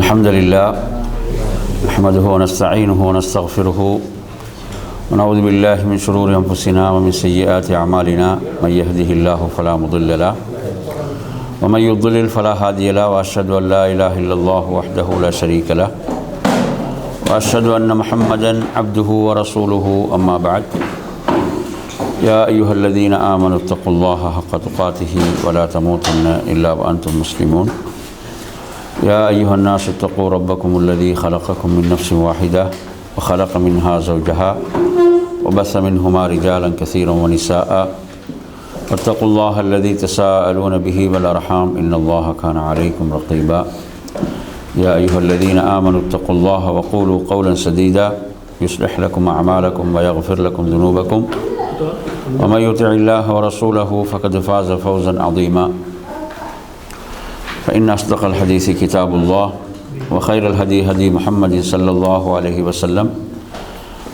الحمد لله نحمده ونستعينه ونستغفره ونعوذ بالله من شرور أنفسنا ومن سيئات أعمالنا من يهده الله فلا مضل له ومن يضلل فلا هادي له وأشهد أن لا إله إلا الله وحده لا شريك له وأشهد أن محمدا عبده ورسوله أما بعد يا أيها الذين آمنوا اتقوا الله حق تقاته ولا تموتن إلا وأنتم مسلمون يا أيها الناس اتقوا ربكم الذي خلقكم من نفس واحدة وخلق منها زوجها وبث منهما رجالا كثيرا ونساء واتقوا الله الذي تساءلون به والأرحام إن الله كان عليكم رقيبا يا أيها الذين آمنوا اتقوا الله وقولوا قولا سديدا يصلح لكم أعمالكم ويغفر لكم ذنوبكم ومن يطع الله ورسوله فقد فاز فوزا عظيما فإن أصدق الحديث كتاب الله وخير الهدي هدي محمد صلى الله عليه وسلم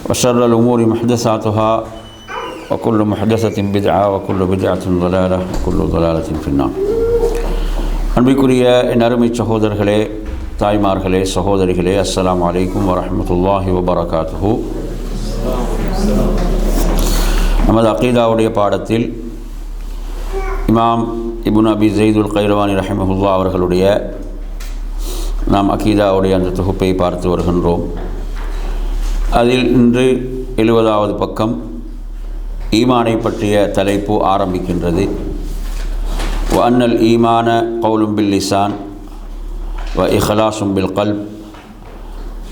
وشر الأمور محدثاتها وكل محدثة بدعة وكل بدعة ضلالة وكل ضلالة في النار. அன்பிற்குரிய என் அருமை சகோதரர்களே, தாய்மார்களே, சகோதரிகளே, அஸ்ஸலாமு அலைக்கும் வரஹ்மத்துல்லாஹி வபரகாத்துஹு. நமது அகீதாவுடைய பாடத்தில் இமாம் இப்னு அபி ஸைதுல் கைரவானி ரஹிமஹுல்லாஹ் அவர்களுடைய நாம் அகீதாவுடைய அந்த தொகுப்பை பார்த்து வருகின்றோம். அதில் இன்று 70வது பக்கம் ஈமானை பற்றிய தலைப்பு ஆரம்பிக்கின்றது. வ அன்னல் ஈமான கௌலும் பில் லிசான் வ இஹ்லாஸும் பில் கல்ப்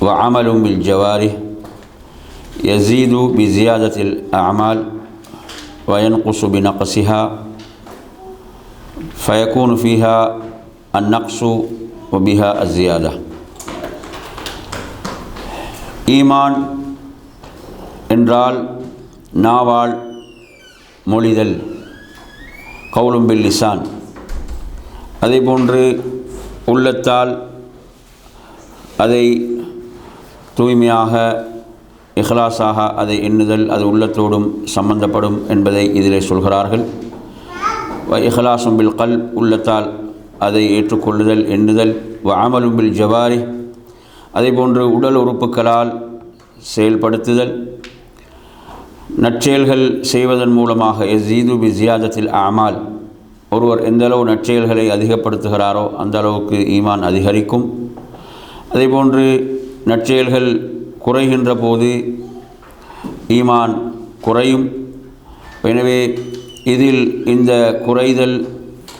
வ அமலும் பில் ஜவாரிஹ் யஸீது பி ஜியாதத்தில் அஅமால் வ யன்குஸு பி நக்ஸிஹா ஃபயகூனு ஃபீஹா அந்நக்ஸு வ பிஹா அஸ்ஸியாதா. ஈமான் என்றால் நாவால் மொழிதல், கௌலும் பில் லிசான், அதேபோன்று உள்ளத்தால் அதை தூய்மையாக இஹ்லாஸாக அதை எண்ணுதல், அது உள்ளத்தோடும் சம்பந்தப்படும் என்பதை இதிலே சொல்கிறார்கள். வ இஹ்லாஸும் பில் கல்ப், உள்ளத்தால் அதை ஏற்றுக்கொள்ளுதல், எண்ணுதல். வ அமலும் பில் ஜவாரிஹ், அதேபோன்று உடல் உறுப்புகளால் செயல்படுத்துதல், நற்செயல்கள் செய்வதன் மூலமாக யஸீது பி ஜியாதத்தில் அஅமால், ஒருவர் எந்தளவு நற்செயல்களை அதிகப்படுத்துகிறாரோ அந்த அளவுக்கு ஈமான் அதிகரிக்கும். அதேபோன்று நற்செயல்கள் குறைகின்ற போது ஈமான் குறையும். எனவே இதில் இந்த குறைதல்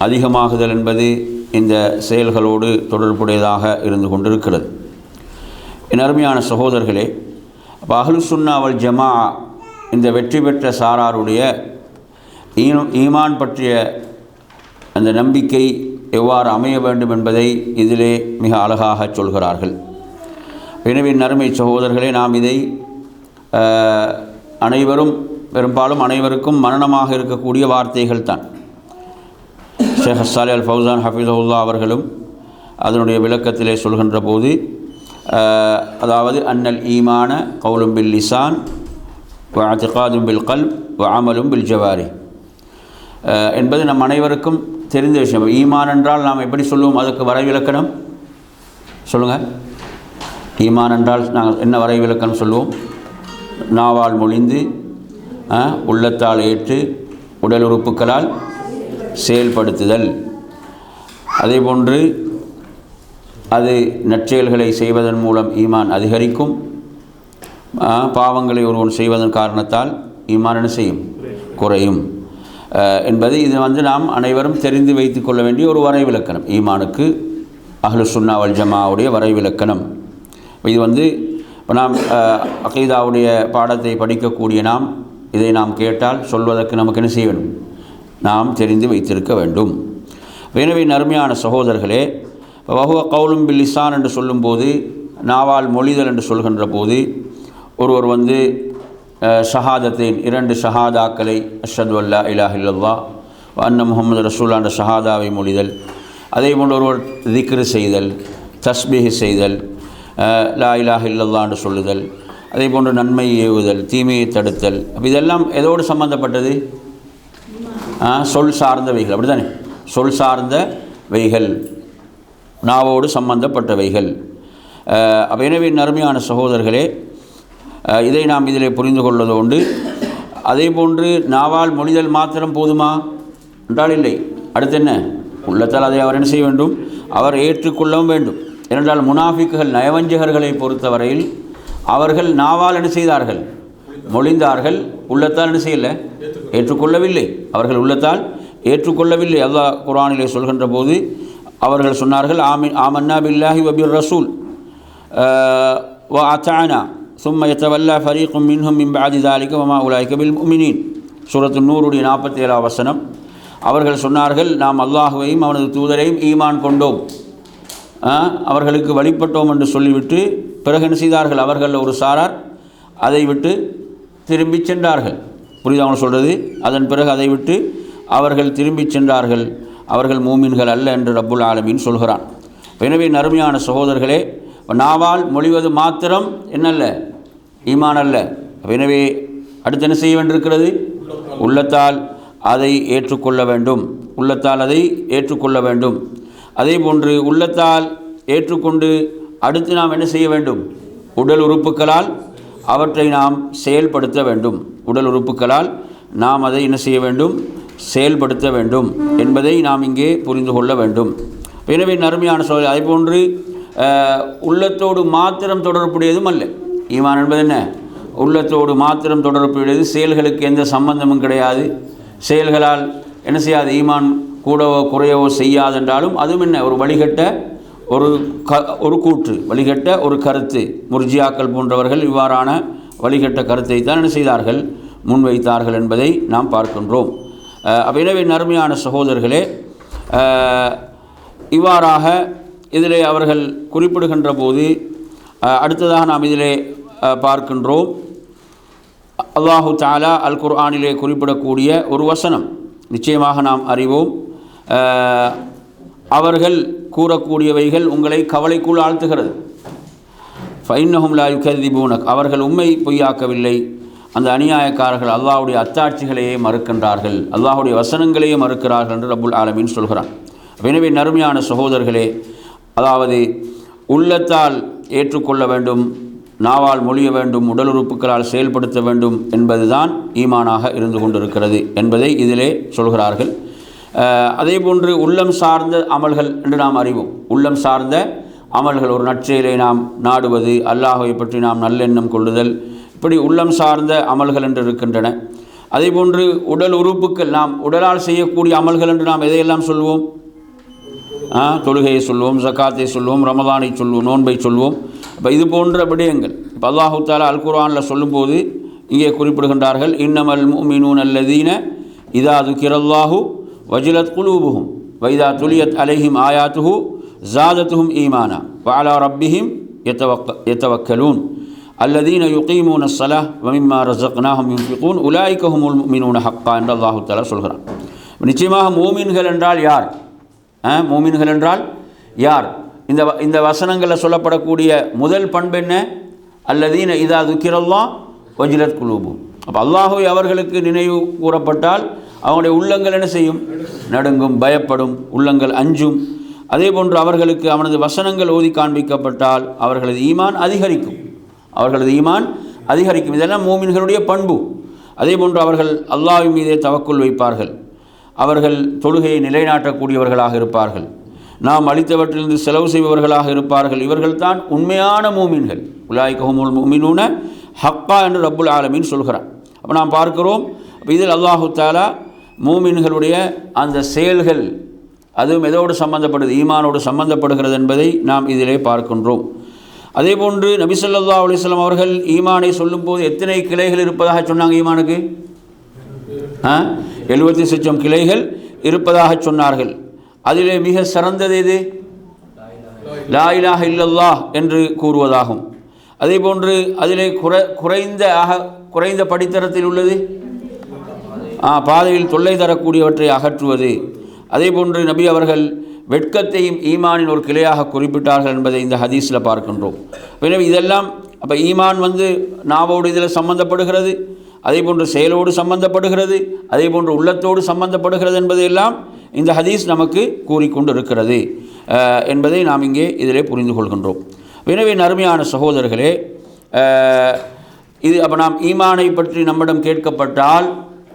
அதிகமாகுதல் என்பது இந்த செயல்களோடு தொடர்புடையதாக இருந்து கொண்டிருக்கிறது. என் அருமையான சகோதரர்களே, அப்போ அஹ்லுஸ் சுன்னா வல் ஜமா இந்த வெற்றி பெற்ற சாராருடைய ஈமான் பற்றிய அந்த நம்பிக்கை எவ்வாறு அமைய வேண்டும் என்பதை இதிலே மிக அழகாக சொல்கிறார்கள். எனவே நறுமை சகோதரர்களே, நாம் இதை பெரும்பாலும் அனைவருக்கும் மரணமாக இருக்கக்கூடிய வார்த்தைகள் தான். ஷேக் ஸாலிஹ் அல் ஃபௌஸான் ஹஃபிஸஹுல்லாஹ் அவர்களும் அதனுடைய விளக்கத்திலே சொல்கின்ற போது, அதாவது அன்னல் ஈமான கௌலும் பில் லிசான் வ இஅ்திகாதும் பில் கல்ப் வ அமலும் பில் ஜவாரிஹ் என்பது நம் அனைவருக்கும் தெரிந்த விஷயம். ஈமான் என்றால் நாம் எப்படி சொல்லுவோம்? அதுக்கு வரைவிலக்கணம் சொல்லுங்கள். ஈமான் என்றால் நாங்கள் என்ன வரைவிலக்கணம் சொல்லுவோம்? நாவால் மொழிந்து, உள்ளத்தால் ஏற்று, உடல் உறுப்புகளால் செயல்படுத்துதல். அதேபோன்று அது நற்செயல்களை செய்வதன் மூலம் ஈமான் அதிகரிக்கும். பாவங்களை ஒருவன் செய்வதன் காரணத்தால் ஈமான் என்ன செய்யும்? குறையும் என்பது இது நாம் அனைவரும் தெரிந்து வைத்து கொள்ள வேண்டிய ஒரு வரைவிலக்கணம். ஈமானுக்கு அஹ்லுஸ் சுன்னா வல் ஜமாவுடைய வரைவிலக்கணம் இது இப்போ நாம் அகீதாவுடைய பாடத்தை படிக்கக்கூடிய நாம் இதை நாம் கேட்டால் சொல்வதற்கு நமக்கு என்ன செய்ய வேண்டும்? நாம் தெரிந்து வைத்திருக்க வேண்டும். எனவே நறுமையான சகோதரர்களே, வஹுவ கௌலும் பில் லிசான் என்று சொல்லும்போது, நாவால் மொழிதல் என்று சொல்கின்ற போது, ஒருவர் ஷஹாதத்தின் 2 ஷஹாதாக்களை அஷ்ஹது அல்லா இலாஹ இல்லல்லாஹ் வ அன்ன முஹம்மது ரசூலுல்லாஹ் என்ற ஷஹாதாவை மொழிதல், அதே போன்று ஒருவர் திக்ரு செய்தல், தஸ்பீஹ் செய்தல், லா இலாஹ இல்லல்லாஹ் என்று சொல்லுதல், அதே போன்று நன்மை ஏவுதல், தீமையை தடுத்தல். இதெல்லாம் எதோடு சம்பந்தப்பட்டது? சொல் சார்ந்த வைகள், அப்படி தானே? சொல் சார்ந்த வைகள். நாவோடு சம்பந்தப்பட்டவைகள். எனவே அருமையான சகோதரர்களே, இதை நாம் இதிலே புரிந்து கொள்வது உண்டு. அதே போன்று நாவால் மொழிதல் மாத்திரம் போதுமா என்றால் இல்லை. அடுத்து என்ன? உள்ளத்தால் அதை அவர் என்ன செய்ய வேண்டும்? அவர் ஏற்றுக்கொள்ளவும் வேண்டும். ஏனென்றால் முனாஃபிக்குகள், நயவஞ்சகர்களை பொறுத்தவரையில் அவர்கள் நாவால் என்ன செய்தார்கள்? மொழிந்தார்கள். உள்ளத்தால் என்ன செய்யலை? ஏற்றுக்கொள்ளவில்லை. அவர்கள் உள்ளத்தால் ஏற்றுக்கொள்ளவில்லை. அல்லாஹ் குர்ஆனிலே சொல்கின்ற போது அவர்கள் சொன்னார்கள், ஆமன்னா பில்லாஹி வ பிர் ரசூல் வ அத்தானா சும்ம யத்தவல்லா ஃபரீக்கும் மின்ஹும் மின் பஅதி ஸாலிக வ மா உலைக பில் முஃமினீன். சூரத்து நூருடைய 47 வசனம். அவர்கள் சொன்னார்கள், நாம் அல்லாஹுவையும் அவனது தூதரையும் ஈமான் கொண்டோம், அவர்களுக்கு வழிபட்டோம் என்று சொல்லிவிட்டு பிறகு என்ன செய்தார்கள்? அவர்கள் ஒரு சாரார் அதை விட்டு திரும்பி சென்றார்கள். புரியுது அவங்க சொல்கிறது? அதன் பிறகு அதை விட்டு அவர்கள் திரும்பி சென்றார்கள். அவர்கள் மூமின்கள் அல்ல என்று ரப்புல் ஆலமீன் சொல்கிறான். எனவே அருமையான சகோதரர்களே, நாவால் மொழிவது மாத்திரம் என்னல்ல? ஈமான் அல்ல. எனவே அடுத்து என்ன செய்ய வேண்டியிருக்கிறது? உள்ளத்தால் அதை ஏற்றுக்கொள்ள வேண்டும். உள்ளத்தால் அதை ஏற்றுக்கொள்ள வேண்டும். அதே போன்று உள்ளத்தால் ஏற்றுக்கொண்டு அடுத்து நாம் என்ன செய்ய வேண்டும்? உடல் உறுப்புகளால் அவற்றை நாம் செயல்படுத்த வேண்டும். உடல் உறுப்புகளால் நாம் அதை என்ன செய்ய வேண்டும்? செயல்படுத்த வேண்டும் என்பதை நாம் இங்கே புரிந்து கொள்ள வேண்டும். எனவே அருமையான சோதனை, அதே போன்று உள்ளத்தோடு மாத்திரம் தொடர்புடையதும் அல்ல. ஈமான் என்பது என்ன? உள்ளத்தோடு மாத்திரம் தொடர்புடையது. செயல்களுக்கு எந்த சம்பந்தமும் கிடையாது. செயல்களால் என்ன செய்யாது? ஈமான் கூடவோ குறையவோ செய்யாதென்றாலும் அதுவும் என்ன? ஒரு வழிகட்ட ஒரு கூற்று, வழிகட்ட ஒரு கருத்து. முர்ஜியாக்கள் போன்றவர்கள் இவ்வாறான வழிகட்ட கருத்தை தான் என்ன செய்தார்கள்? முன்வைத்தார்கள் என்பதை நாம் பார்க்கின்றோம். எனவே அருமையான சகோதரர்களே, இவ்வாறாக இதிலே அவர்கள் குறிப்பிடுகின்ற போது அடுத்ததாக நாம் இதிலே பார்க்கின்றோம், அல்லாஹு தஆலா அல் குர்ஆனிலே குறிப்பிடக்கூடிய ஒரு வசனம் நிச்சயமாக நாம் அறிவோம். அவர்கள் கூறக்கூடியவைகள் உங்களை கவலைக்குள் ஆழ்த்துகிறது. ஃபைன்னஹும் லா யுகذிபூனக், அவர்கள் உம்மை பொய்யாக்கவில்லை. அந்த அநியாயக்காரர்கள் அல்லாஹ்வுடைய அத்தாட்சிகளையே மறுக்கின்றார்கள், அல்லாஹ்வுடைய வசனங்களையே மறுக்கிறார்கள் என்று ரப்புல் ஆலமீன் சொல்கிறான். எனவே அருமையான சகோதரர்களே, அதாவது உள்ளத்தால் ஏற்றுக்கொள்ள வேண்டும், நாவால் மொழிய வேண்டும், உடல் உறுப்புகளால் செயல்படுத்த வேண்டும் என்பதுதான் ஈமானாக இருந்து கொண்டிருக்கிறது என்பதை இதிலே சொல்கிறார்கள். அதே போன்று உள்ளம் சார்ந்த அமல்கள் என்று நாம் அறிவோம். உள்ளம் சார்ந்த அமல்கள், ஒரு நற்செயலை நாம் நாடுவது, அல்லாஹ்வை பற்றி நாம் நல்லெண்ணம் கொள்ளுதல், இப்படி உள்ளம் சார்ந்த அமல்கள் என்று இருக்கின்றன. அதே போன்று உடல் உறுப்புக்கள், நாம் உடலால் செய்யக்கூடிய அமல்கள் என்று நாம் எதையெல்லாம் சொல்வோம்? தொழுகையை சொல்வோம், ஜக்காத்தை சொல்வோம், ரமதானை சொல்வோம், நோன்பை சொல்வோம். இப்போ இது போன்ற விடயங்கள் இப்போ அல்லாஹு தஆலா அல் குர்ஆனில் சொல்லும்போது இங்கே குறிப்பிடுகின்றார்கள், இன்னமல் முஃமினூன அல்லதீன இதா துக்கிரல்லாஹு வஜிலத் குலூபுஹும் வைதா துலியத் அலைஹிம் ஆயாத்துஹு ஜாதத்துஹும் ஈமானா வஅலா ரப்பிஹிம் யதவக்கலூன் அல்லதீன யுகீமூன ஸலாஹ் வமிம்மா ரஸக்னாஹும் யுன்ஃபிகூன் உலாயிக ஹுமுல் முஃமினூன ஹக்கா என்று அல்லாஹு தஆலா சொல்கிறான். நிச்சயமாக மூமின்கள் என்றால் யார்? மூமின்கள் என்றால் யார்? இந்த வசனங்களில் சொல்லப்படக்கூடிய முதல் பண்பு என்ன? அல்லதீன இதா துக்கிரல்லாஹ் வஜிலத் குலூபுஹும். அப்போ அல்லாஹ்வை அவர்களுக்கு நினைவு கூறப்பட்டால் அவங்களுடைய உள்ளங்கள் என்ன செய்யும்? நடுங்கும், பயப்படும், உள்ளங்கள் அஞ்சும். அதே போன்று அவர்களுக்கு அவனது வசனங்கள் ஓதி காண்பிக்கப்பட்டால் அவர்களது ஈமான் அதிகரிக்கும், அவர்களது ஈமான் அதிகரிக்கும். இதெல்லாம் மூமின்களுடைய பண்பு. அதே போன்று அவர்கள் அல்லாஹ்வின் மீதே தவக்குல் வைப்பார்கள், அவர்கள் தொழுகையை நிலைநாட்டக்கூடியவர்களாக இருப்பார்கள், நாம் அளித்தவற்றிலிருந்து செலவு செய்பவர்களாக இருப்பார்கள். இவர்கள் தான் உண்மையான மூமின்கள். உலாயிக ஹுமுல் முஃமினூன ஹக்கா என்று ரப்புல் ஆலமீன் சொல்கிறான். அப்போ நாம் பார்க்கிறோம், இதில் அல்லாஹு தஆலா மூமின்களுடைய அந்த செயல்கள் அதுவும் எதோடு சம்பந்தப்படுது? ஈமானோடு சம்பந்தப்படுகிறது என்பதை நாம் இதிலே பார்க்கின்றோம். அதே போன்று நபி ஸல்லல்லாஹு அலைஹி வஸல்லம் அவர்கள் ஈமானை சொல்லும்போது எத்தனை கிளைகள் இருப்பதாக சொன்னாங்க? ஈமானுக்கு 70 கிளைகள் இருப்பதாக சொன்னார்கள். அதிலே மிக சிறந்தது எது? லா இலாஹ இல்லல்லாஹ் என்று கூறுவதாகும். அதே போன்று அதிலே குறைந்த படித்தரத்தில் உள்ளது பாதையில் தொல்லை தரக்கூடியவற்றை அகற்றுவது. அதே போன்று நபி அவர்கள் வெட்கத்தையும் ஈமானின் ஒரு கிளையாக குறிப்பிட்டார்கள் என்பதை இந்த ஹதீஸில் பார்க்கின்றோம். எனவே இதெல்லாம் அப்போ ஈமான் நாவோடு இதில் சம்பந்தப்படுகிறது, அதே போன்று செயலோடு சம்பந்தப்படுகிறது, அதே போன்று உள்ளத்தோடு சம்பந்தப்படுகிறது என்பதையெல்லாம் இந்த ஹதீஸ் நமக்கு கூறிக்கொண்டு இருக்கிறது. என்பதை நாம் இங்கே இதிலே புரிந்து கொள்கின்றோம். எனவே அருமையான சகோதரர்களே, இது அப்போ நாம் ஈமானை பற்றி நம்மிடம் கேட்கப்பட்டால்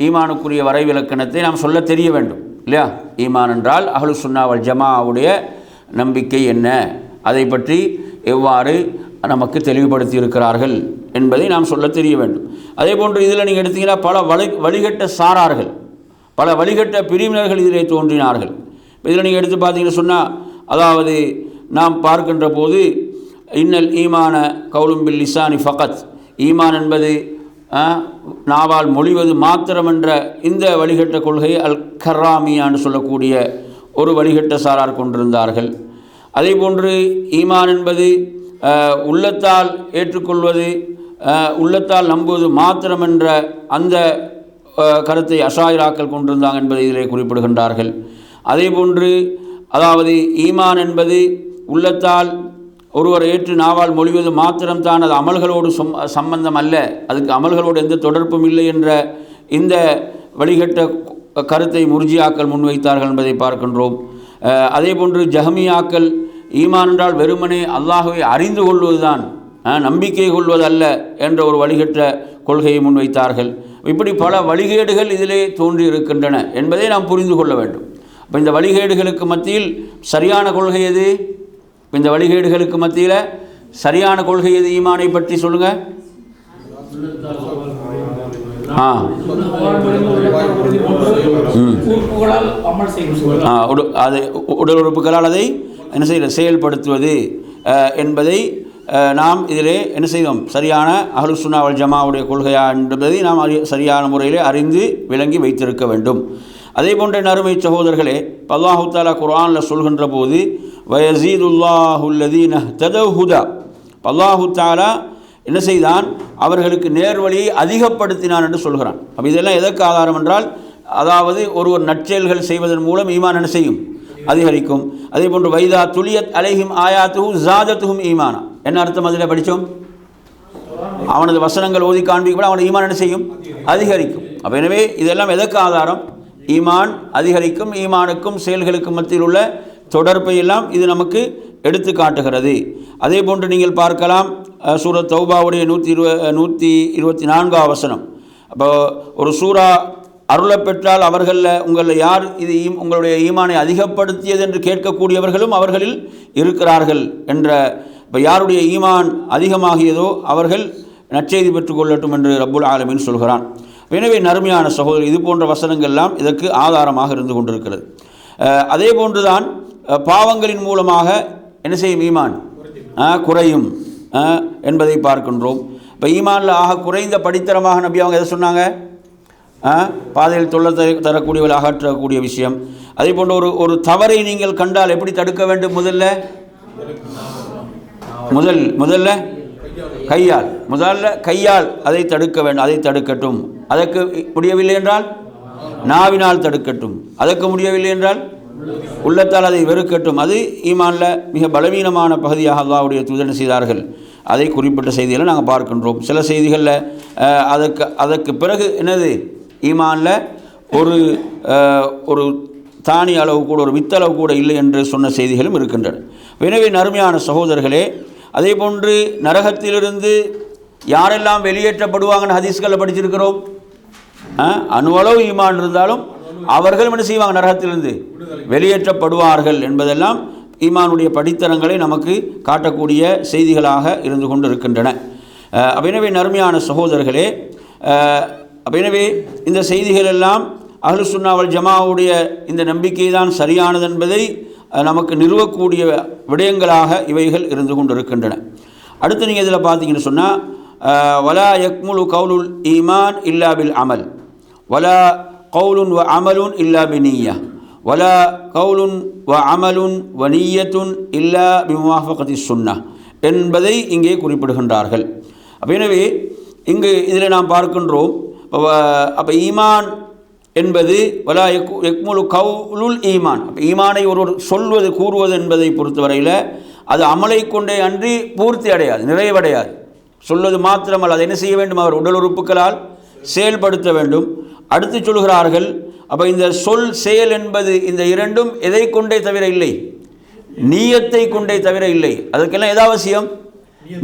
ஈமானுக்குரிய வரைவிலக்கணத்தை நாம் சொல்ல தெரிய வேண்டும் இல்லையா? ஈமான் என்றால் அஹ்லு சுன்னா வல் ஜமாஅவுடைய நம்பிக்கை என்ன, அதை பற்றி எவ்வாறு நமக்கு தெளிவுபடுத்தி இருக்கிறார்கள் என்பதை நாம் சொல்ல தெரிய வேண்டும். அதே போன்று இதில் நீங்கள் எடுத்தீங்கன்னா பல வழிகட்ட சாரார்கள், பல வழிகட்ட பிரிவினர்கள் இதிலே தோன்றினார்கள். இதில் நீங்கள் எடுத்து பார்த்தீங்கன்னு சொன்னால், அதாவது நாம் பார்க்கின்ற போது இன்னல் ஈமான கவுலும் பில் லிசானி ஃபகத், ஈமான் என்பது நாவால் மொழிவது மாத்திரம் என்ற இந்த வழிகட்ட கொள்கையை அல் கர்ராமியான்னு சொல்லக்கூடிய ஒரு வழிகட்ட சாரார் கொண்டிருந்தார்கள். அதே போன்று ஈமான் என்பது உள்ளத்தால் ஏற்றுக்கொள்வது, உள்ளத்தால் நம்புவது மாத்திரம் என்ற அந்த கருத்தை அஷாயிராக்கள் கொண்டிருந்தாங்க என்பதை இதிலே குறிப்பிடுகின்றார்கள். அதே போன்று அதாவது ஈமான் என்பது உள்ளத்தால் ஒருவர் ஏற்று நாவால் மொழிவது மாத்திரம்தான், அது அமல்களோடு சம்பந்தம் அல்ல, அதுக்கு அமல்களோடு எந்த தொடர்பும் இல்லை என்ற இந்த வழிகட்ட கருத்தை முர்ஜியாக்கள் முன்வைத்தார்கள் என்பதை பார்க்கின்றோம். அதே போன்று ஜஹமியாக்கள் ஈமான் என்றால் வெறுமனே அல்லாஹ்வை அறிந்து கொள்வதுதான், நம்பிக்கை கொள்வதல்ல என்ற ஒரு வழிகட்ட கொள்கையை முன்வைத்தார்கள். இப்படி பல வழிகேடுகள் இதிலே தோன்றி இருக்கின்றன என்பதை நாம் புரிந்து கொள்ள வேண்டும். இப்போ இந்த வழிகேடுகளுக்கு மத்தியில் சரியான கொள்கை எது? இந்த வழிகேடுகளுக்கு மத்தியில் சரியான கொள்கை எது? ஈமானை பற்றி சொல்லுங்க. அது உடல் உறுப்புகளால் அதை என்ன செய்ய செயல்படுத்துவது என்பதை நாம் இதிலே என்ன செய்வோம், சரியான அஹ்லு சுன்னா வல் ஜமாவுடைய கொள்கையா என்பதை நாம் சரியான முறையிலே அறிந்து விளங்கி வைத்திருக்க வேண்டும். அதே போன்ற நறுமை சகோதரர்களே, அல்லாஹு தஆலா குர்ஆனில் சொல்கின்ற போது வயஸீதுல்லாஹுல்லதீன ததவ் ஹுதா, அல்லாஹு தஆலா என்ன செய்தான், அவர்களுக்கு நேர்வழியை அதிகப்படுத்தினான் என்று சொல்கிறான். அப்போ இதெல்லாம் எதற்கு ஆதாரம் என்றால், அதாவது ஒருவர் நற்செயல்கள் செய்வதன் மூலம் ஈமான் என்ன செய்யும், அதிகரிக்கும். அதே போன்று வைதா துலியத் அலைஹிம் ஆயாத்துஹு ஜாதத்துஹும் ஈமானா, என்ன அர்த்தம் அதில் படித்தோம்? அவனது வசனங்கள் ஓதி காண்பிக்கப்பட அவனது ஈமான் என்ன செய்யும், அதிகரிக்கும். அப்போ எனவே இதெல்லாம் எதற்கு ஆதாரம்? ஈமான் அதிகரிக்கும், ஈமானுக்கும் செயல்களுக்கும் மத்தியில் உள்ள தொடர்பை எல்லாம் இது நமக்கு எடுத்து காட்டுகிறது. அதே போன்று நீங்கள் பார்க்கலாம் சூரத் தௌபாவுடைய 124 வசனம். அப்போ ஒரு சூரா அருளை பெற்றால் அவர்களில் உங்களில் யார் இது உங்களுடைய ஈமானை அதிகப்படுத்தியது என்று கேட்கக்கூடியவர்களும் அவர்களில் இருக்கிறார்கள் என்ற, இப்போ யாருடைய ஈமான் அதிகமாகியதோ அவர்கள் நற்செய்தி பெற்றுக்கொள்ளட்டும் என்று ரப்புல் ஆலமீன் சொல்கிறான். எனவே நறுமையான சகோதரர், இது போன்ற வசனங்கள்லாம் இதற்கு ஆதாரமாக இருந்து கொண்டிருக்கிறது. அதே போன்றுதான் பாவங்களின் மூலமாக என்ன செய்யும், ஈமான் குறையும் என்பதை பார்க்கின்றோம். இப்போ ஈமானில் ஆக குறைந்த படித்தரமாக நபி அவங்க எதை சொன்னாங்க? பாதையில் தொல்லை தரக்கூடியவர்கள் அகற்றக்கூடிய விஷயம். அதே போன்ற ஒரு தவறை நீங்கள் கண்டால் எப்படி தடுக்க வேண்டும்? முதல்ல கையால் அதை தடுக்க வேண்டும், அதை தடுக்கட்டும். அதற்கு முடியவில்லை என்றால் நாவினால் தடுக்கட்டும். அதற்கு முடியவில்லை என்றால் உள்ளத்தால் அதை வெறுக்கட்டும். அது ஈமானில் மிக பலவீனமான பகுதியாக அல்லாஹ்வுடைய தூதர் செய்தார்கள். அதை குறிப்பிட்ட செய்திகளை நாங்கள் பார்க்கின்றோம். சில செய்திகளில் அதற்கு பிறகு என்னது, ஈமானில் ஒரு தானி அளவு கூட, ஒரு வித்தளவு கூட இல்லை என்று சொன்ன செய்திகளும் இருக்கின்றன. எனவே நறுமையான சகோதரர்களே, அதே போன்று நரகத்திலிருந்து யாரெல்லாம் வெளியேற்றப்படுவாங்கன்னு ஹதீஸ்களில் படிச்சிருக்கிறோம். அணுவளவு ஈமான் இருந்தாலும் அவர்கள் என்ன செய்வாங்க, நரகத்திலிருந்து வெளியேற்றப்படுவார்கள் என்பதெல்லாம் ஈமானுடைய படித்தரங்களை நமக்கு காட்டக்கூடிய செய்திகளாக இருந்து கொண்டு இருக்கின்றன. எனவே நறுமையான சகோதரர்களே, எனவே இந்த செய்திகள் எல்லாம் அஹ்லு சுன்னா வல் ஜமாவுடைய இந்த நம்பிக்கை தான் சரியானது என்பதை நமக்கு நிறுவக்கூடிய விடயங்களாக இவைகள் இருந்து கொண்டு இருக்கின்றன. அடுத்து நீங்கள் இதில் பார்த்தீங்கன்னு சொன்னால், வலா யக்முலு கவுலுல் ஈமான் இல்லா பில் அமல், வலா கவுலுன் வ அமலுன் இல்லா பி நிய்யா, வலா கவுலுன் வ அமலுன் வ நிய்யத்துன் இல்லா பி முவாஃபகத்தி சுன்னா என்பதை இங்கே குறிப்பிடுகின்றார்கள். எனவே இங்கு இதில் நாம் பார்க்கின்றோம், அப்போ ஈமான் என்பது வலா யக்முலு கவுலுல் ஈமான், அப்போ ஈமானை ஒருவர் சொல்வது கூறுவது என்பதை பொறுத்தவரையில் அது அமலை கொண்டே அன்றி பூர்த்தி அடையாது, நிறைவடையாது. சொல்வது மாத்திரமல்ல, அதை என்ன செய்ய வேண்டும், அவர் உடல் உறுப்புகளால் செயல்படுத்த வேண்டும். அடுத்து சொல்கிறார்கள், அப்போ இந்த சொல் செயல் என்பது இந்த இரண்டும் எதை கொண்டே தவிர இல்லை, நீயத்தை கொண்டே தவிர இல்லை. அதுக்கெல்லாம் எது அவசியம்?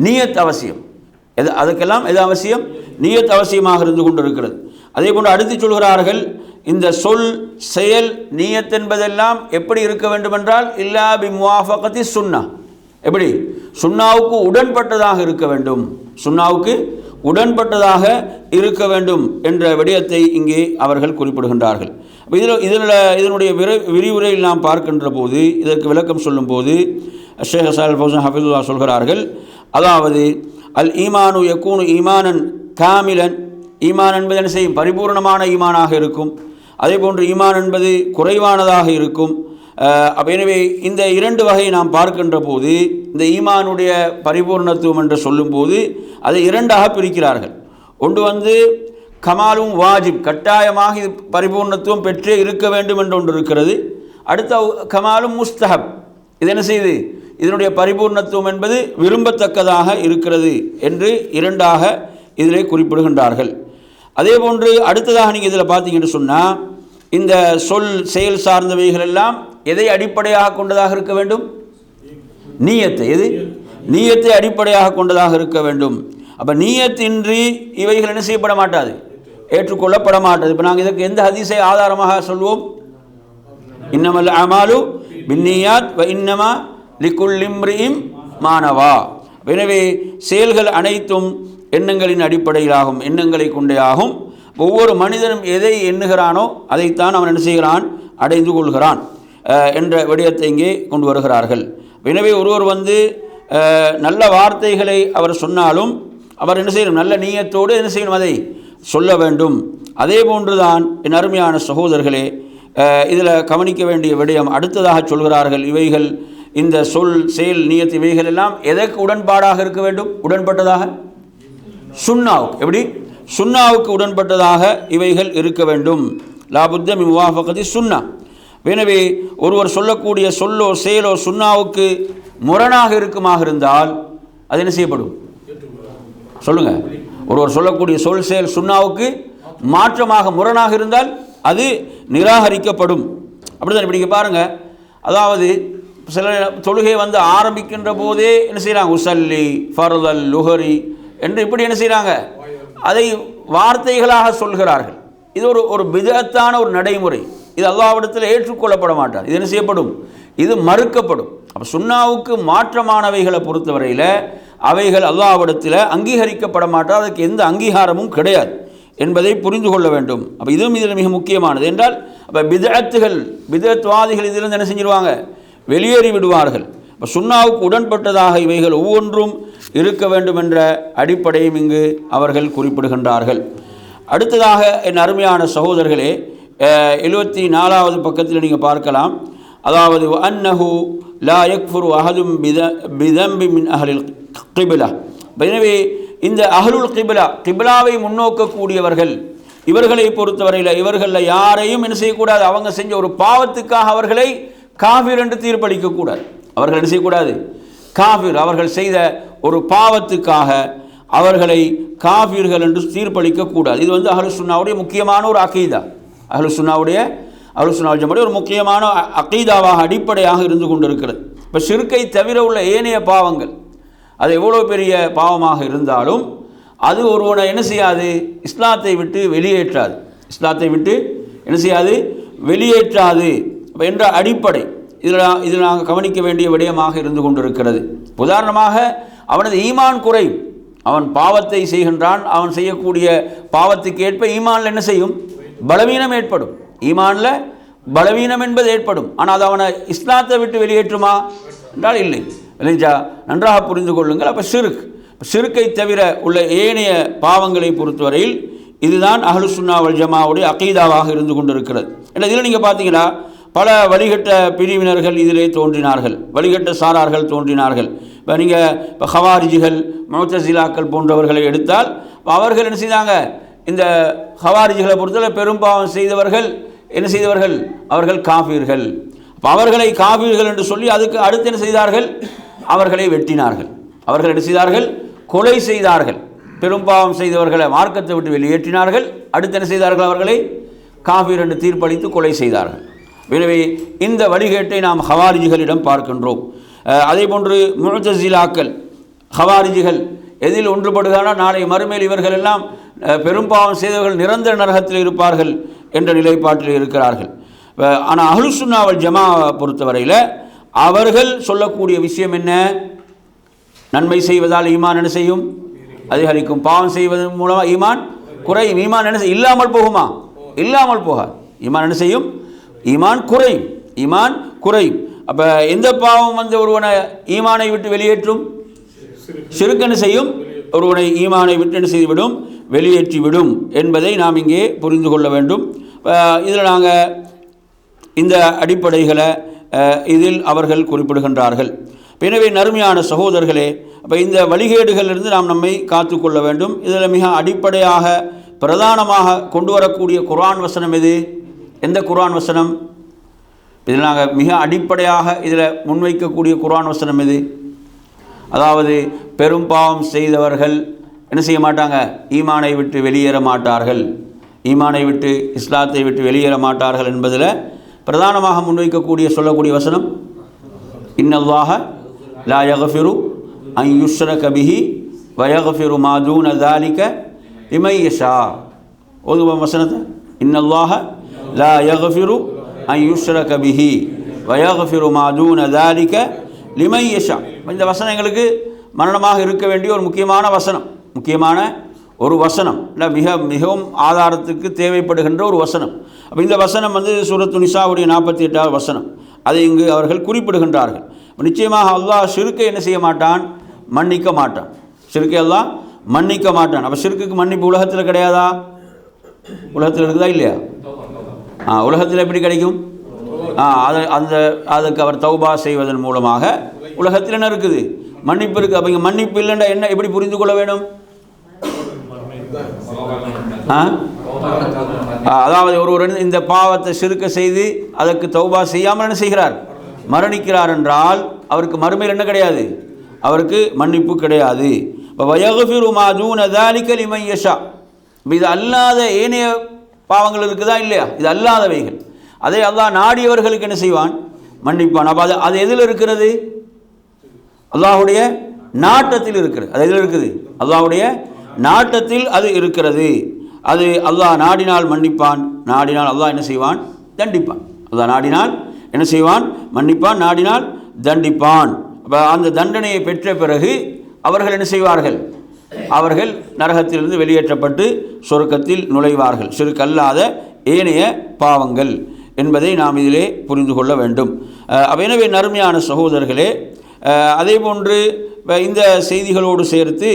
நீயத் அவசியம். அதுக்கெல்லாம் எது அவசியம்? நீயத் அவசியமாக இருந்து கொண்டிருக்கிறது. அதே போன்று அடுத்து சொல்கிறார்கள், இந்த சொல் செயல் நீயத் என்பதெல்லாம் எப்படி இருக்க வேண்டும் என்றால் இல்லா பி முவாஃபகத்தி சுன்னா. எப்படி? சுன்னாவுக்கு உடன்பட்டதாக இருக்க வேண்டும், சுன்னாவுக்கு உடன்பட்டதாக இருக்க வேண்டும் என்ற விடயத்தை இங்கே அவர்கள் குறிப்பிடுகின்றார்கள். இதனுடைய விரிவுரையில் நாம் பார்க்கின்ற போது, இதற்கு விளக்கம் சொல்லும் போது ஷேக் சாலிஹ் அல் ஃபௌஸான் ஹஃபிதுல்லாஹ் சொல்கிறார்கள், அதாவது அல் ஈமானு யகூனு ஈமானன் காமிலன், ஈமான் என்பது என்ன செய்யும்? பரிபூர்ணமான ஈமானாக இருக்கும். அதே போன்று ஈமான் என்பது குறைவானதாக இருக்கும். எனவே இந்த இரண்டு வகையை நாம் பார்க்கின்ற போது இந்த ஈமானுடைய பரிபூர்ணத்துவம் என்று சொல்லும்போது அதை இரண்டாக பிரிக்கிறார்கள். ஒன்று கமாலும் வாஜிப், கட்டாயமாக இது பரிபூர்ணத்துவம் பெற்றே இருக்க வேண்டும் என்று ஒன்று இருக்கிறது. அடுத்த கமாலும் முஸ்தஹப், இது என்ன செய்து இதனுடைய பரிபூர்ணத்துவம் என்பது விரும்பத்தக்கதாக இருக்கிறது என்று இரண்டாக இதிலே குறிப்பிடுகின்றார்கள். அதே போன்று அடுத்ததாக நீங்கள் இதில் பார்த்தீங்கன்னு சொன்னால் இந்த சொல் செயல் சார்ந்தவைகள் எல்லாம் எதை அடிப்படையாக கொண்டதாக இருக்க வேண்டும்? நீயத்தை. எது? நீயத்தை அடிப்படையாக கொண்டதாக இருக்க வேண்டும். அப்போ நீயத்தின்றி இவைகள் என்ன செய்யப்பட மாட்டாது, ஏற்றுக்கொள்ளப்பட மாட்டாது. இப்போ நாங்கள் இதற்கு எந்த ஹதீஸை ஆதாரமாக சொல்வோம்? இன்னமல் அமாலு பின்னியாத் வ இன்னமா லிகுல்லி இம்ரிஇம் மானவா. எனவே செயல்கள் அனைத்தும் எண்ணங்களின் அடிப்படையிலாகும், எண்ணங்களை கொண்டே ஆகும். ஒவ்வொரு மனிதனும் எதை எண்ணுகிறானோ அதைத்தான் அவன் என்ன செய்கிறான், அடைந்து கொள்கிறான் என்ற விடயத்தை இங்கே கொண்டு வருகிறார்கள். எனவே ஒருவர் நல்ல வார்த்தைகளை அவர் சொன்னாலும் அவர் என்ன செய்யணும்? நல்ல நீயத்தோடு என்ன செய்யணும்? அதை சொல்ல வேண்டும். அதே போன்றுதான் என் அருமையான சகோதரர்களே, இதில் கவனிக்க வேண்டிய விடயம் அடுத்ததாக சொல்கிறார்கள். இவைகள் இந்த சொல் செயல் நீயத் இவைகள் எல்லாம் எதற்கு உடன்பாடாக இருக்க வேண்டும்? உடன்பட்டதாக சுன்னாவுக்கு. எப்படி? சுன்னாவுக்கு உடன்பட்டதாக இவைகள் இருக்க வேண்டும். லாபுத்த மின் முவாஃபகத்தி சுன்னா. எனவே ஒருவர் சொல்லக்கூடிய சொல்லோ செயலோ சுன்னாவுக்கு முரணாக இருக்குமாக இருந்தால் அது என்ன செய்யப்படும்? சொல்லுங்க. ஒருவர் சொல்லக்கூடிய சொல் செயல் சுன்னாவுக்கு மாற்றமாக முரணாக இருந்தால் அது நிராகரிக்கப்படும். அப்படிதான். இப்படி பாருங்க, அதாவது சில தொழுகை ஆரம்பிக்கின்ற போதே என்ன செய்கிறாங்க? உசல்லி ஃபர்தல் லுஹரி என்று இப்படி என்ன செய்கிறாங்க? அதை வார்த்தைகளாக சொல்கிறார்கள். இது ஒரு பிதஅத்தான ஒரு நடைமுறை. இது அல்லாஹ்விடத்தில் ஏற்றுக்கொள்ளப்பட மாட்டாது. இது என்ன செய்யப்படும்? இது மறுக்கப்படும். அப்போ சுன்னாவுக்கு மாற்றமானவைகளை பொறுத்தவரையில் அவைகள் அல்லாஹ்விடத்தில் அங்கீகரிக்கப்பட மாட்டாது. அதுக்கு எந்த அங்கீகாரமும் கிடையாது என்பதை புரிந்து கொள்ள வேண்டும். அப்போ இதுவும் இதில் மிக முக்கியமானது. என்றால் அப்போ பிதஅத்வாதிகள் இதிலிருந்து என்ன செஞ்சிருவாங்க? வெளியேறி விடுவார்கள். இப்போ சுன்னாவுக்கு உடன்பட்டதாக இவைகள் ஒவ்வொன்றும் இருக்க வேண்டும் என்ற அடிப்படையும் இங்கு அவர்கள் குறிப்பிடுகின்றார்கள். அடுத்ததாக என் அருமையான சகோதரர்களே, 74வது பக்கத்தில் நீங்கள் பார்க்கலாம். அதாவது அன்னஹு லா யக்ஃபுரு அஹதும் பிதம்பி மின் அஹ்லில் கிப்லா. எனவே இந்த அஹ்லுல் கிப்லா, கிப்லாவை முன்னோக்கக்கூடியவர்கள், இவர்களை பொறுத்தவரையில் இவர்களில் யாரையும் என்ன செய்யக்கூடாது? அவங்க செஞ்ச ஒரு பாவத்துக்காக அவர்களை காஃபிர் என்று தீர்ப்பளிக்கக்கூடாது. அவர்கள் என்ன செய்யக்கூடாது? காஃபிர், அவர்கள் செய்த ஒரு பாவத்துக்காக அவர்களை காஃபிர்கள் என்று தீர்ப்பளிக்கக்கூடாது. இது அஹ்லு சுன்னாவுடைய முக்கியமான ஒரு அகீதா. அஹ்லு சுன்னாவுடைய ஒரு முக்கியமான அகீதாவாக அடிப்படையாக இருந்து கொண்டிருக்கிறது. இப்போ ஷிர்கை தவிர உள்ள ஏனைய பாவங்கள் அது எவ்வளோ பெரிய பாவமாக இருந்தாலும் அது ஒருவனை என்ன செய்யாது? இஸ்லாத்தை விட்டு வெளியேற்றாது. இஸ்லாத்தை விட்டு என்ன செய்யாது? வெளியேற்றாது என்ற அடிப்படை இதில் நாங்கள் கவனிக்க வேண்டிய விடயமாக இருந்து கொண்டிருக்கிறது. உதாரணமாக அவனது ஈமான் குறையும், அவன் பாவத்தை செய்கின்றான், அவன் செய்யக்கூடிய பாவத்துக்கு ஏற்ப ஈமானில் என்ன செய்யும்? பலவீனம் ஏற்படும். ஈமானில் பலவீனம் என்பது ஏற்படும். ஆனால் அது அவனை இஸ்லாத்தை விட்டு வெளியேற்றுமா என்றால் இல்லை. இல்லைஞ்சா? நன்றாக புரிந்து கொள்ளுங்கள். அப்போ ஷிர்கை தவிர உள்ள ஏனைய பாவங்களை பொறுத்தவரையில் இதுதான் அஹ்லு சுன்னா வல் ஜமாவுடைய அகீதாவாக இருந்து கொண்டிருக்கிறது. ஏன்னா இதில் நீங்கள் பார்த்தீங்கன்னா பல வழிகட்ட பிரிவினர்கள் இதிலே தோன்றினார்கள், வழிகட்ட சாரார்கள் தோன்றினார்கள். இப்போ நீங்கள் ஹவாரிஜிகள், முஅ்தஸிலாக்கள் போன்றவர்களை எடுத்தால் அவர்கள் என்ன செய்தாங்க? இந்த ஹவாரிஜிகளை பொறுத்தவரை பெரும்பாவம் செய்தவர்கள் என்ன செய்தவர்கள்? அவர்கள் காஃபிர்கள். அப்போ அவர்களை காஃபிர்கள் என்று சொல்லி அதுக்கு அடுத்து என்ன செய்தார்கள்? அவர்களை வெட்டினார்கள். அவர்கள் என்ன செய்தார்கள்? கொலை செய்தார்கள். பெரும்பாவம் செய்தவர்களை மார்க்கத்தை விட்டு வெளியேற்றினார்கள். அடுத்து என்ன செய்தார்கள்? அவர்களை காஃபிர் என்று தீர்ப்பளித்து கொலை செய்தார்கள். எனவே இந்த வழிகேட்டை நாம் ஹவாரிஜிகளிடம் பார்க்கின்றோம். அதே போன்று முஅ்தஸிலாக்கள், ஹவாரிஜிகள் எதில் ஒன்றுபடுகிறார்கள்? நாளை மறுமையில் இவர்கள் எல்லாம் பெரும்பாவம் செய்தவர்கள் நிரந்தர நரகத்தில் இருப்பார்கள் என்ற நிலைப்பாட்டில் இருக்கிறார்கள். ஆனால் அஹ்லுஸ் சுன்னா வல் ஜமாஅவை பொறுத்தவரையில் அவர்கள் சொல்லக்கூடிய விஷயம் என்ன? நன்மை செய்வதால் ஈமான் என்ன செய்யும்? அதிகரிக்கும். பாவம் செய்வதன் மூலமாக ஈமான் குறையும். ஈமான் என்ன செய்யும்? இல்லாமல் போகுமா? இல்லாமல் போகாது. ஈமான் என்ன செய்யும்? ஈமான் குறையும். ஈமான் குறையும். அப்போ எந்த பாவம் ஒருவனை ஈமானை விட்டு வெளியேற்றும்? ஷிர்க் என்ன செய்யும்? ஒருவனை ஈமானை விட்டு என்ன செய்துவிடும்? வெளியேற்றிவிடும் என்பதை நாம் இங்கே புரிந்து கொள்ள வேண்டும். இதில் நாங்கள் இந்த அடிப்படைகளை இதில் அவர்கள் குறிப்பிடுகின்றார்கள். எனவே நறுமையான சகோதரர்களே, அப்போ இந்த வழிகேடுகளிலிருந்து நாம் நம்மை காத்து கொள்ள வேண்டும். இதில் மிக அடிப்படையாக பிரதானமாக கொண்டு வரக்கூடிய குர்ஆன் வசனம் எது? எந்த குர்ஆன் வசனம்? இதில் நாங்கள் மிக அடிப்படையாக இதில் முன்வைக்கக்கூடிய குர்ஆன் வசனம் எது? அதாவது பெரும் பாவம் செய்தவர்கள் என்ன செய்ய மாட்டாங்க? ஈமானை விட்டு வெளியேற மாட்டார்கள். ஈமானை விட்டு இஸ்லாத்தை விட்டு வெளியேற மாட்டார்கள் என்பதில் பிரதானமாக முன்வைக்கக்கூடிய சொல்லக்கூடிய வசனம் இன்னல்லாஹ லா யக்ஃபிரு அன் யுஷ்ரக பிஹி வ யக்ஃபிரு மா தூன ஸாலிக லிமன் யஷா. ஓதுவோம் வசனத்தை. இன்னல்லாஹ லா யக்ஃபிரு அன் யுஷ்ரக பிஹி வ யக்ஃபிரு மா தூன ஸாலிக லிமன் யஷா. இந்த வசனம் எங்களுக்கு மரணமாக இருக்க வேண்டிய ஒரு முக்கியமான வசனம், முக்கியமான ஒரு வசனம், இல்லை மிகவும் ஆதாரத்துக்கு தேவைப்படுகின்ற ஒரு வசனம். அப்போ இந்த வசனம் சூரத்து நிசாவுடைய 48வது வசனம். அதை இங்கு அவர்கள் குறிப்பிடுகின்றார்கள். நிச்சயமாக அல்லாஹ் ஷிர்க்கை என்ன செய்ய மாட்டான்? மன்னிக்க மாட்டான். ஷிர்க்கை அல்லாஹ் மன்னிக்க மாட்டான். அப்போ ஷிர்க்குக்கு மன்னிப்பு உலகத்தில் கிடையாதா? உலகத்தில் இருக்குதா இல்லையா? உலகத்தில் எப்படி கிடைக்கும்? அதுக்கு அவர் தௌபா செய்வதன் மூலமாக உலகத்தில் என்ன இருக்குது? மன்னிப்பு இருக்குது. அப்போ இங்கே மன்னிப்பு இல்லைன்னா என்ன எப்படி புரிந்து கொள்ள வேண்டும்? அதாவது ஒருவர் இந்த பாவத்தை ஷிர்க்க செய்து அதற்கு தௌபா செய்யாமல் என்ன செய்கிறார்? மரணிக்கிறார் என்றால் அவருக்கு மறுமையில் என்ன கிடையாது? அவருக்கு மன்னிப்பு கிடையாது. இப்போ வயக்ஃபிரு மா தூன ஸாலிக லிமன் யஷா. இது அல்லாத ஏனைய பாவங்கள் இருக்குதா இல்லையா? இது அல்லாதவைகள் அதை அல்லாஹ் நாடியவர்களுக்கு என்ன செய்வான்? மன்னிப்பான். அப்போ அது எதில் இருக்கிறது? அல்லாஹுடைய நாட்டத்தில் இருக்கிறது. அது எதில் இருக்குது? அல்லாஹுடைய நாட்டத்தில் அது இருக்கிறது. அது அல்லாஹ் நாடினால் மன்னிப்பான், நாடினால் அல்லாஹ் என்ன செய்வான்? தண்டிப்பான். அல்லாஹ் நாடினால் என்ன செய்வான்? மன்னிப்பான், நாடினால் தண்டிப்பான். அப்போ அந்த தண்டனையை பெற்ற பிறகு அவர்கள் என்ன செய்வார்கள்? அவர்கள் நரகத்திலிருந்து வெளியேற்றப்பட்டு சொர்க்கத்தில் நுழைவார்கள். ஷிர்க் அல்லாத ஏனைய பாவங்கள் என்பதை நாம் இதிலே புரிந்து கொள்ள வேண்டும். எனவே நறுமையான சகோதரர்களே, அதே போன்று இந்த செய்திகளோடு சேர்த்து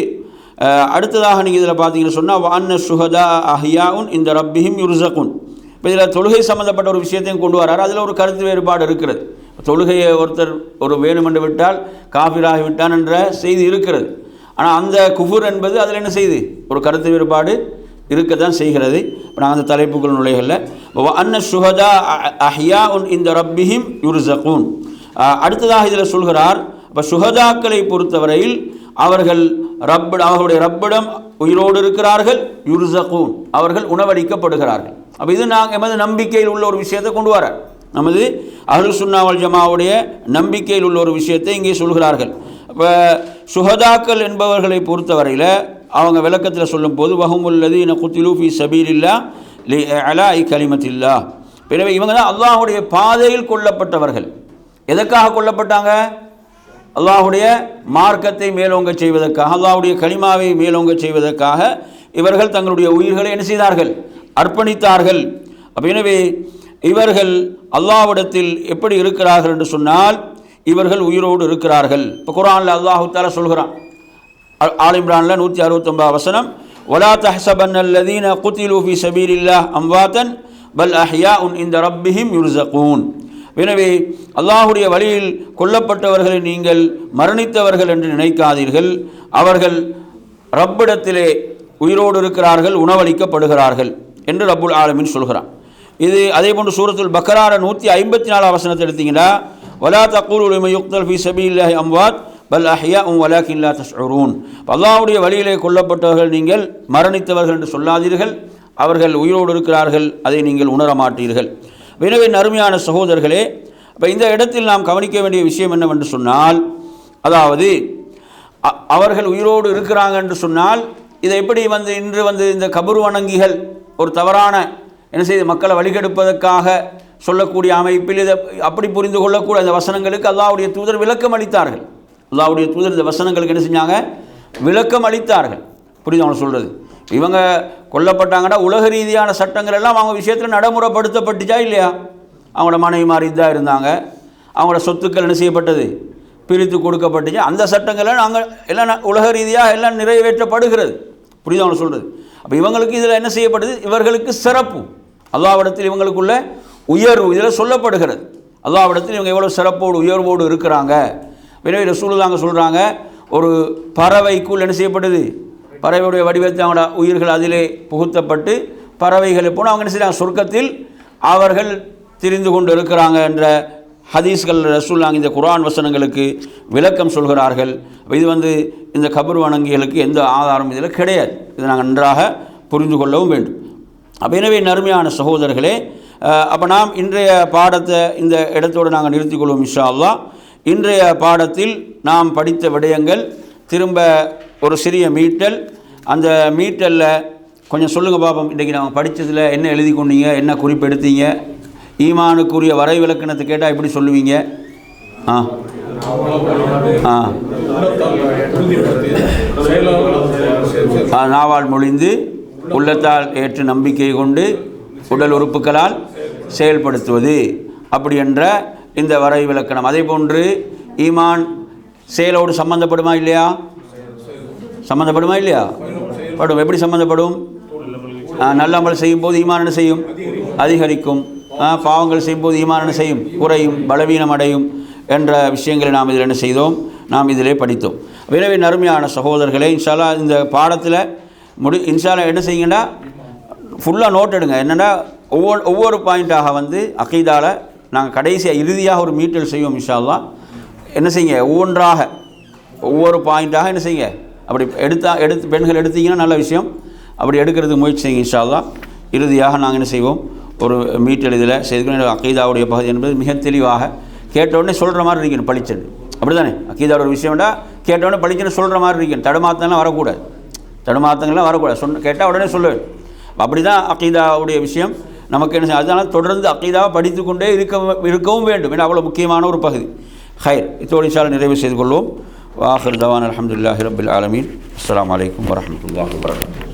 அடுத்ததாக நீங்கள் இதில் பார்த்தீங்கன்னு சொன்னால் வான்ன சுஹதா அஹ்யாஉன் இந்த ரப்பிஹிம் யுர்ஸகுன். இப்போ இதில் தொழுகை சம்மந்தப்பட்ட ஒரு விஷயத்தையும் கொண்டு வரார். அதில் ஒரு கருத்து வேறுபாடு இருக்கிறது. தொழுகையை ஒருத்தர் ஒரு வேணுமென்று விட்டால் காஃபிராகி விட்டான் என்ற செய்தி இருக்கிறது. ஆனால் அந்த குஃபுர் என்பது அதில் என்ன செய்து ஒரு கருத்து வேறுபாடு இருக்கத்தான் செய்கிறது. இப்போ நாங்கள் அந்த தலைப்புக்குள் நுழைகளில் அன்ன சுஹதா அஹ்யாஉன் இந்த ரப்பிஹிம் யுர்ஸகுன். அடுத்ததாக இதில் சொல்கிறார், இப்போ சுஹதாக்களை பொறுத்தவரையில் அவர்களுடைய ரப்பிடம் உயிரோடு இருக்கிறார்கள். யுர்ஸகூன், அவர்கள் உணவளிக்கப்படுகிறார்கள். அப்போ இது நாங்கள் எமது நம்பிக்கையில் உள்ள ஒரு விஷயத்தை கொண்டு வர, நமது அஹ்லுஸ் சுன்னா வல் ஜமாவுடைய நம்பிக்கையில் உள்ள ஒரு விஷயத்தை இங்கே சொல்கிறார்கள். இப்போ சுஹதாக்கள் என்பவர்களை பொறுத்தவரையில் அவங்க விளக்கத்தில் சொல்லும் போது வஹுமுல்லதீன குத்திலு ஃபீ ஸபீலில்லாஹ் லிஇலாஇ கலிமத்தில்லாஹ். எனவே இவங்க தான் அல்லாஹுடைய பாதையில் கொல்லப்பட்டவர்கள். எதற்காக கொல்லப்பட்டாங்க? அல்லாஹுடைய மார்க்கத்தை மேலோங்க செய்வதற்காக, அல்லாஹுடைய கலிமாவை மேலோங்க செய்வதற்காக இவர்கள் தங்களுடைய உயிர்களை என்ன செய்தார்கள்? அர்ப்பணித்தார்கள். அப்போ எனவே இவர்கள் அல்லாஹ்விடத்தில் எப்படி இருக்கிறார்கள் என்று சொன்னால் இவர்கள் உயிரோடு இருக்கிறார்கள். இப்போ குர்ஆனில் அல்லாஹு தஆலா சொல்கிறான், ஆல் இம்ரானில் 169 வசனம், வலா தஹ்ஸபன்னல்லதீன குத்திலு ஃபீ ஸபீலில்லாஹ் அம்வாதன் பல் அஹ்யாஉன் இன்த ரப்பிஹிம் யுர்ஸகூன். எனவே அல்லாஹுடைய வழியில் கொல்லப்பட்டவர்களை நீங்கள் மரணித்தவர்கள் என்று நினைக்காதீர்கள், அவர்கள் ரப்பிடத்திலே உயிரோடு இருக்கிறார்கள், உணவளிக்கப்படுகிறார்கள் என்று ரப்புல் ஆலமீன் சொல்கிறான். இது அதே போன்று சூரத்துல் பக்கரா 154 வசனத்தை எடுத்தீங்கன்னா வலா தக்கூலு லிமன் யுக்தல் ஃபீ ஸபீலில்லாஹி அம்வாத் பல் அஹ்யாஉன் வலாக்கின் லா தஷ்உரூன். அல்லாஹ்வுடைய வழியிலே கொல்லப்பட்டவர்கள் நீங்கள் மரணித்தவர்கள் என்று சொல்லாதீர்கள், அவர்கள் உயிரோடு இருக்கிறார்கள், அதை நீங்கள் உணர மாட்டீர்கள். எனவே அருமையான சகோதரர்களே, இப்போ இந்த இடத்தில் நாம் கவனிக்க வேண்டிய விஷயம் என்னவென்று சொன்னால், அதாவது அவர்கள் உயிரோடு இருக்கிறாங்க என்று சொன்னால் இதை எப்படி இன்று இந்த கபர் வணங்கிகள் ஒரு தவறான என்ன செய்து மக்களை வழிகெடுப்பதற்காக சொல்லக்கூடிய அமைப்பில் இதை அப்படி புரிந்து கொள்ளக்கூடிய அந்த வசனங்களுக்கு அல்லாஹ்வுடைய தூதர் விளக்கம் அளித்தார்கள். அல்லாஹ்வுடைய தூதர் இந்த வசனங்களுக்கு என்ன செஞ்சாங்க? விளக்கம் அளித்தார்கள். புரியுது அவங்க சொல்கிறது? இவங்க கொல்லப்பட்டாங்கன்னா உலக ரீதியான சட்டங்கள் எல்லாம் அவங்க விஷயத்தில் நடைமுறைப்படுத்தப்பட்டுச்சா இல்லையா? அவங்களோட மனைவி மாதிரி இதாக இருந்தாங்க, அவங்களோட சொத்துக்கள் என்ன செய்யப்பட்டது? பிரித்து கொடுக்கப்பட்டுச்சு. அந்த சட்டங்களை நாங்கள் எல்லாம் உலக ரீதியாக எல்லாம் நிறைவேற்றப்படுகிறது. புரியுது அவங்க சொல்கிறது? அப்போ இவங்களுக்கு இதில் என்ன செய்யப்படுது? இவர்களுக்கு சிறப்பு, அல்லாஹ்விடத்தில் இவங்களுக்குள்ள உயர்வு இதில் சொல்லப்படுகிறது. அல்லாஹ்விடத்தில் இவங்க எவ்வளோ சிறப்போடு உயர்வோடு இருக்கிறாங்க. எனவே ரசூலுல்லாஹ் சொல்கிறாங்க, ஒரு பறவைக்குள் என்ன செய்யப்படுது? பறவையுடைய வடிவத்தை அவங்களோட உயிர்கள் அதிலே புகுத்தப்பட்டு பறவைகளை போனால் அவங்க என்ன செய்கிறாங்க? சொர்க்கத்தில் அவர்கள் திரிந்து கொண்டு இருக்கிறாங்க என்ற ஹதீஸ்கள் ரசூலுல்லாஹ் இந்த குர்ஆன் வசனங்களுக்கு விளக்கம் சொல்கிறார்கள். இது இந்த கபர் வணங்கிகளுக்கு எந்த ஆதாரம் இதில் கிடையாது. இதை நாங்கள் நன்றாக புரிந்து கொள்ளவும் வேண்டும். அப்போ எனவே நறுமையான சகோதரர்களே, அப்போ நாம் இன்றைய பாடத்தை இந்த இடத்தோடு நாங்கள் நிறுத்திக்கொள்வோம் இன்ஷா அல்லாஹ். இன்றைய பாடத்தில் நாம் படித்த விடயங்கள் திரும்ப ஒரு சிறிய மீட்டல். அந்த மீட்டலில் கொஞ்சம் சொல்லுங்கள் பாப்போம். இன்றைக்கி நாங்கள் படித்ததில் என்ன எழுதி கொண்டீங்க, என்ன குறிப்பெடுத்தீங்க? ஈமானுக்குரிய வரை விளக்கணத்தை கேட்டால் எப்படி சொல்லுவீங்க? நாவால் மொழிந்து உள்ளத்தால் ஏற்று நம்பிக்கை கொண்டு உடல் உறுப்புகளால் செயல்படுத்துவது அப்படி என்ற இந்த வரை விளக்கணம். அதே போன்று ஈமான் செயலோடு சம்பந்தப்படுமா இல்லையா? சம்பந்தப்படுமா இல்லையா? படும். எப்படி சம்பந்தப்படும்? நல்ல அமல் செய்யும்போது ஈமான் என்ன செய்யும்? அதிகரிக்கும். பாவங்கள் செய்யும்போது ஈமான் என்ன செய்யும்? குறையும், பலவீனம் அடையும் என்ற விஷயங்களை நாம் இதில் என்ன செய்தோம்? நாம் இதிலே படித்தோம். எனவே அருமையான சகோதரர்களே, இன்ஷா அல்லாஹ் இந்த பாடத்தில் இன்ஷா அல்லாஹ் என்ன செய்யுங்கன்னா ஃபுல்லாக நோட் எடுங்க. என்னென்னா ஒவ்வொரு பாயிண்ட்டாக அகீதாவில் நாங்கள் கடைசியாக இறுதியாக ஒரு மீட்டல் செய்வோம் இன்ஷா அல்லாஹ். என்ன செய்யுங்க? ஒவ்வொன்றாக ஒவ்வொரு பாயிண்ட்டாக என்ன செய்யுங்க? அப்படி எடுத்து பெண்கள் எடுத்தீங்கன்னா நல்ல விஷயம். அப்படி எடுக்கிறதுக்கு முயற்சி செய்யுங்க இன்ஷா அல்லாஹ். இறுதியாக நாங்கள் என்ன செய்வோம்? ஒரு மீட்டல் இதில் செய்து அகீதாவுடைய பகுதி என்பது மிக தெளிவாக கேட்டவுடனே சொல்கிற மாதிரி இருக்கணும், பளிச்சது. அப்படி தானே? அகீதாவோட ஒரு விஷயம்டா கேட்டவுடனே பளிச்சுன்னு சொல்கிற மாதிரி இருக்கணும். தடுமாற்றங்கள்லாம் வரக்கூடாது. தடுமாற்றங்கள்லாம் வரக்கூடாது. கேட்டால் உடனே சொல்லுவேன். அப்படி தான் அகீதாவுடைய விஷயம் நமக்கு என்ன செய்யும்? அதனால் தொடர்ந்து அகீதாவை படித்து கொண்டே இருக்கவும் வேண்டும். ஏன்னா அவ்வளோ முக்கியமான ஒரு பகுதி. ஹைர், இதோடு இன்ஷா அல்லாஹ் நிறைவு செய்து கொள்வோம். வாஹிர் தவான் அல்ஹம்துலில்லாஹி ரப்பில் ஆலமீன். அஸ்ஸலாமு அலைக்கும் வரஹ்மத்துல்லாஹி வபரகாத்துஹு.